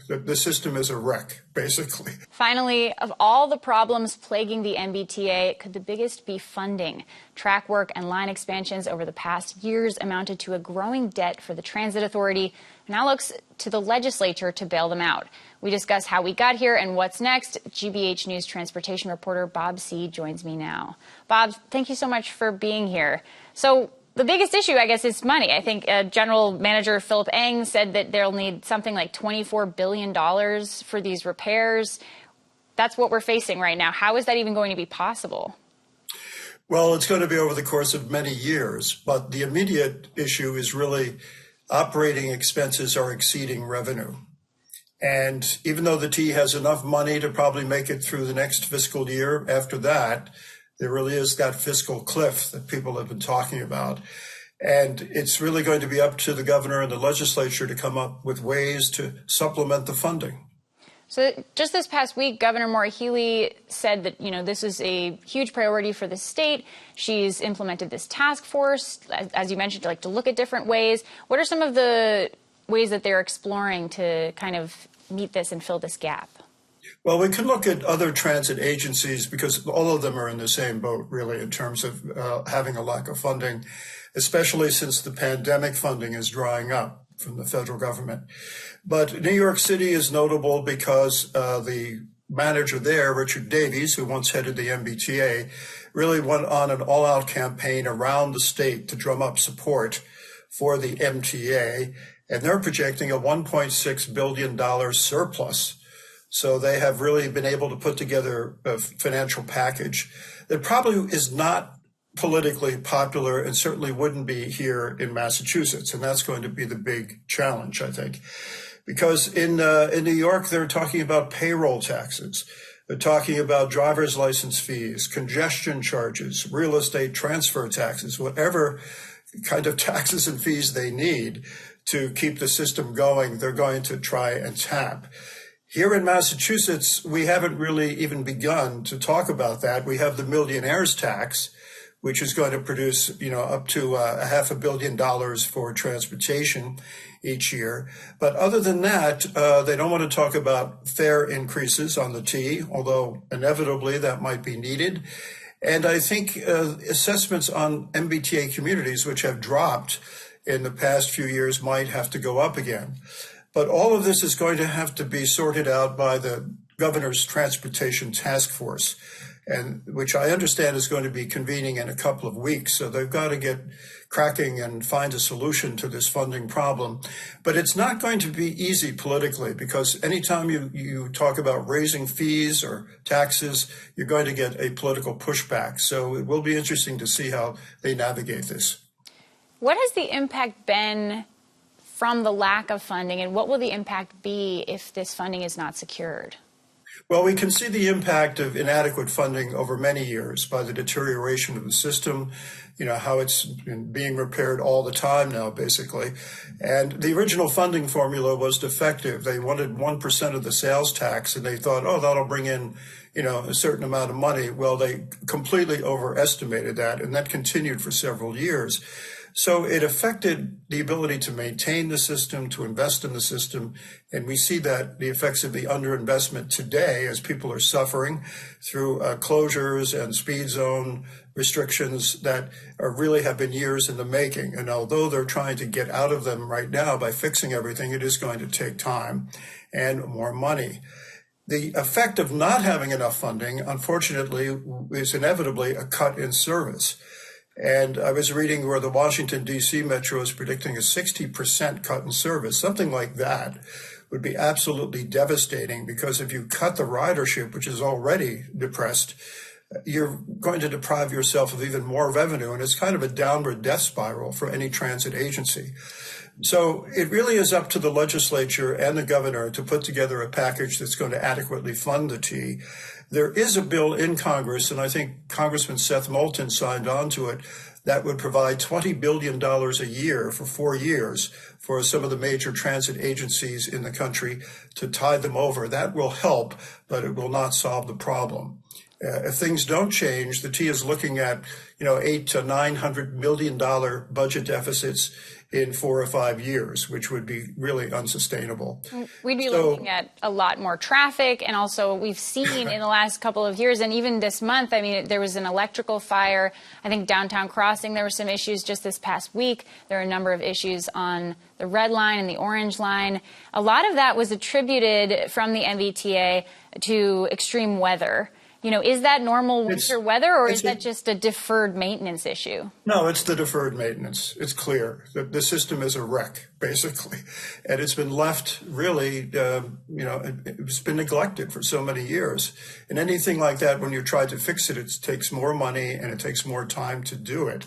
The system is a wreck, basically. Finally, of all the problems plaguing the MBTA, could the biggest be funding? Track work and line expansions over the past years amounted to a growing debt for the Transit Authority. Now looks to the legislature to bail them out. We discuss how we got here and what's next. GBH News transportation reporter Bob Seay joins me now. Bob, thank you so much for being here. So the biggest issue, I guess, is money. I think General Manager Philip Eng said that they'll need something like $24 billion for these repairs. That's what we're facing right now. How is that even going to be possible? Well, it's going to be over the course of many years, but the immediate issue is really operating expenses are exceeding revenue. And even though the T has enough money to probably make it through the next fiscal year, after that, there really is that fiscal cliff that people have been talking about. And it's really going to be up to the governor and the legislature to come up with ways to supplement the funding. So just this past week, Governor Maura Healey said that, this is a huge priority for the state. She's implemented this task force, as you mentioned, to look at different ways. What are some of the ways that they're exploring to kind of meet this and fill this gap? Well, we can look at other transit agencies because all of them are in the same boat, really, in terms of having a lack of funding, especially since the pandemic funding is drying up from the federal government. But New York City is notable because the manager there, Richard Davies, who once headed the MBTA, really went on an all-out campaign around the state to drum up support for the MTA, and they're projecting a $1.6 billion surplus. So they have really been able to put together a financial package that probably is not politically popular and certainly wouldn't be here in Massachusetts. And that's going to be the big challenge, I think, because in New York, they're talking about payroll taxes. They're talking about driver's license fees, congestion charges, real estate transfer taxes, whatever kind of taxes and fees they need to keep the system going, they're going to try and tap. Here in Massachusetts, we haven't really even begun to talk about that. We have the millionaire's tax, which is going to produce, up to $500 million for transportation each year. But other than that, they don't want to talk about fare increases on the T, although inevitably that might be needed. And I think assessments on MBTA communities, which have dropped in the past few years, might have to go up again. But all of this is going to have to be sorted out by the governor's transportation task force, and which I understand is going to be convening in a couple of weeks. So they've got to get cracking and find a solution to this funding problem. But it's not going to be easy politically, because anytime you talk about raising fees or taxes, you're going to get a political pushback. So it will be interesting to see how they navigate this. What has the impact been from the lack of funding, and what will the impact be if this funding is not secured? Well, we can see the impact of inadequate funding over many years by the deterioration of the system, how it's being repaired all the time now, basically. And the original funding formula was defective. They wanted 1% of the sales tax, and they thought, that'll bring in, a certain amount of money. Well, they completely overestimated that, and that continued for several years. So it affected the ability to maintain the system, to invest in the system. And we see that the effects of the underinvestment today as people are suffering through closures and speed zone restrictions that really have been years in the making. And although they're trying to get out of them right now by fixing everything, it is going to take time and more money. The effect of not having enough funding, unfortunately, is inevitably a cut in service. And I was reading where the Washington, D.C. Metro is predicting a 60% cut in service. Something like that would be absolutely devastating, because if you cut the ridership, which is already depressed, you're going to deprive yourself of even more revenue. And it's kind of a downward death spiral for any transit agency. So it really is up to the legislature and the governor to put together a package that's going to adequately fund the T. There is a bill in Congress, and I think Congressman Seth Moulton signed on to it, that would provide $20 billion a year for 4 years for some of the major transit agencies in the country to tide them over. That will help, but it will not solve the problem. If things don't change, the T is looking at, $800 to $900 million budget deficits in 4 or 5 years, which would be really unsustainable. We'd be looking at a lot more traffic. And also we've seen in the last couple of years, and even this month, I mean, there was an electrical fire. I think downtown Crossing, there were some issues just this past week. There are a number of issues on the red line and the orange line. A lot of that was attributed from the MBTA to extreme weather. Is that normal winter weather, or is that just a deferred maintenance issue? No, it's the deferred maintenance. It's clear that the system is a wreck, basically. And it's been left really, it's been neglected for so many years. And anything like that, when you try to fix it, it takes more money and it takes more time to do it.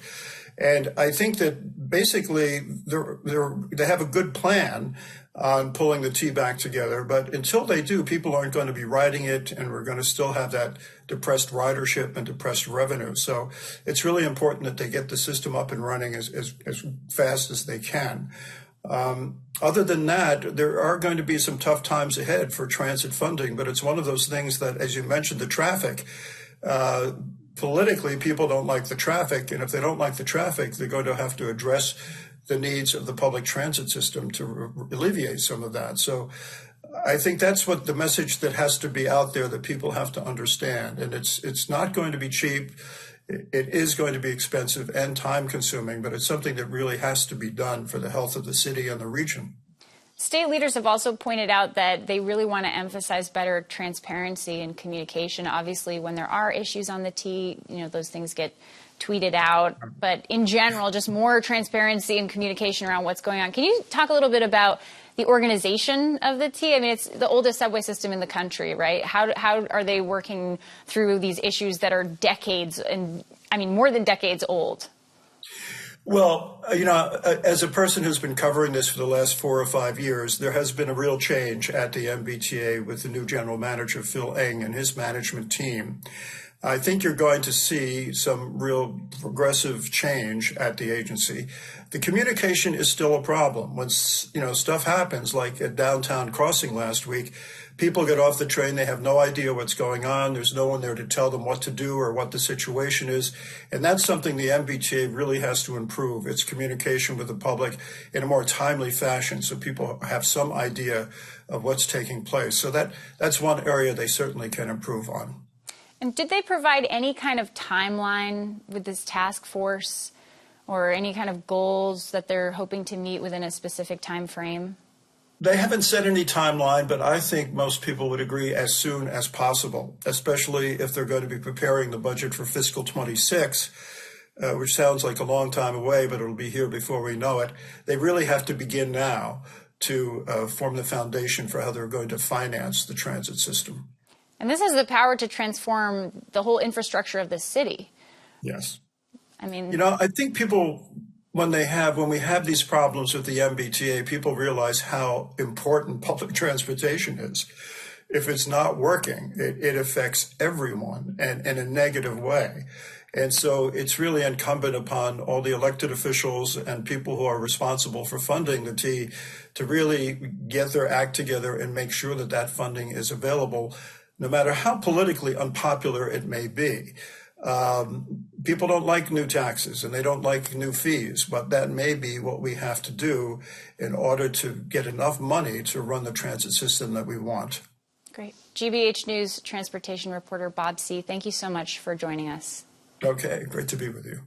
And I think that basically they have a good plan on pulling the T back together. But until they do, people aren't going to be riding it, and we're going to still have that depressed ridership and depressed revenue. So it's really important that they get the system up and running as fast as they can. Other than that, there are going to be some tough times ahead for transit funding, but it's one of those things that, as you mentioned, the traffic, politically, people don't like the traffic, and if they don't like the traffic, they're going to have to address the needs of the public transit system to alleviate some of that. So I think that's what the message that has to be out there that people have to understand. And it's not going to be cheap. It is going to be expensive and time consuming, but it's something that really has to be done for the health of the city and the region. State leaders have also pointed out that they really want to emphasize better transparency and communication. Obviously, when there are issues on the T, those things get tweeted out. But in general, just more transparency and communication around what's going on. Can you talk a little bit about the organization of the T? I mean, it's the oldest subway system in the country, right? How are they working through these issues that are decades and, more than decades old? Well, as a person who's been covering this for the last 4 or 5 years, there has been a real change at the MBTA with the new general manager, Phil Eng, and his management team. I think you're going to see some real progressive change at the agency. The communication is still a problem. When, stuff happens, like at downtown Crossing last week, people get off the train, they have no idea what's going on. There's no one there to tell them what to do or what the situation is. And that's something the MBTA really has to improve, its communication with the public in a more timely fashion so people have some idea of what's taking place. So that's one area they certainly can improve on. And did they provide any kind of timeline with this task force or any kind of goals that they're hoping to meet within a specific time frame? They haven't set any timeline, but I think most people would agree as soon as possible, especially if they're going to be preparing the budget for fiscal 26, which sounds like a long time away, but it'll be here before we know it. They really have to begin now to form the foundation for how they're going to finance the transit system. And this has the power to transform the whole infrastructure of the city. Yes. I think people, when we have these problems with the MBTA, people realize how important public transportation is. If it's not working, it affects everyone and in a negative way. And so it's really incumbent upon all the elected officials and people who are responsible for funding the T to really get their act together and make sure that that funding is available, no matter how politically unpopular it may be. People don't like new taxes and they don't like new fees, but that may be what we have to do in order to get enough money to run the transit system that we want. Great. GBH News transportation reporter Bob Seay, thank you so much for joining us. Okay, great to be with you.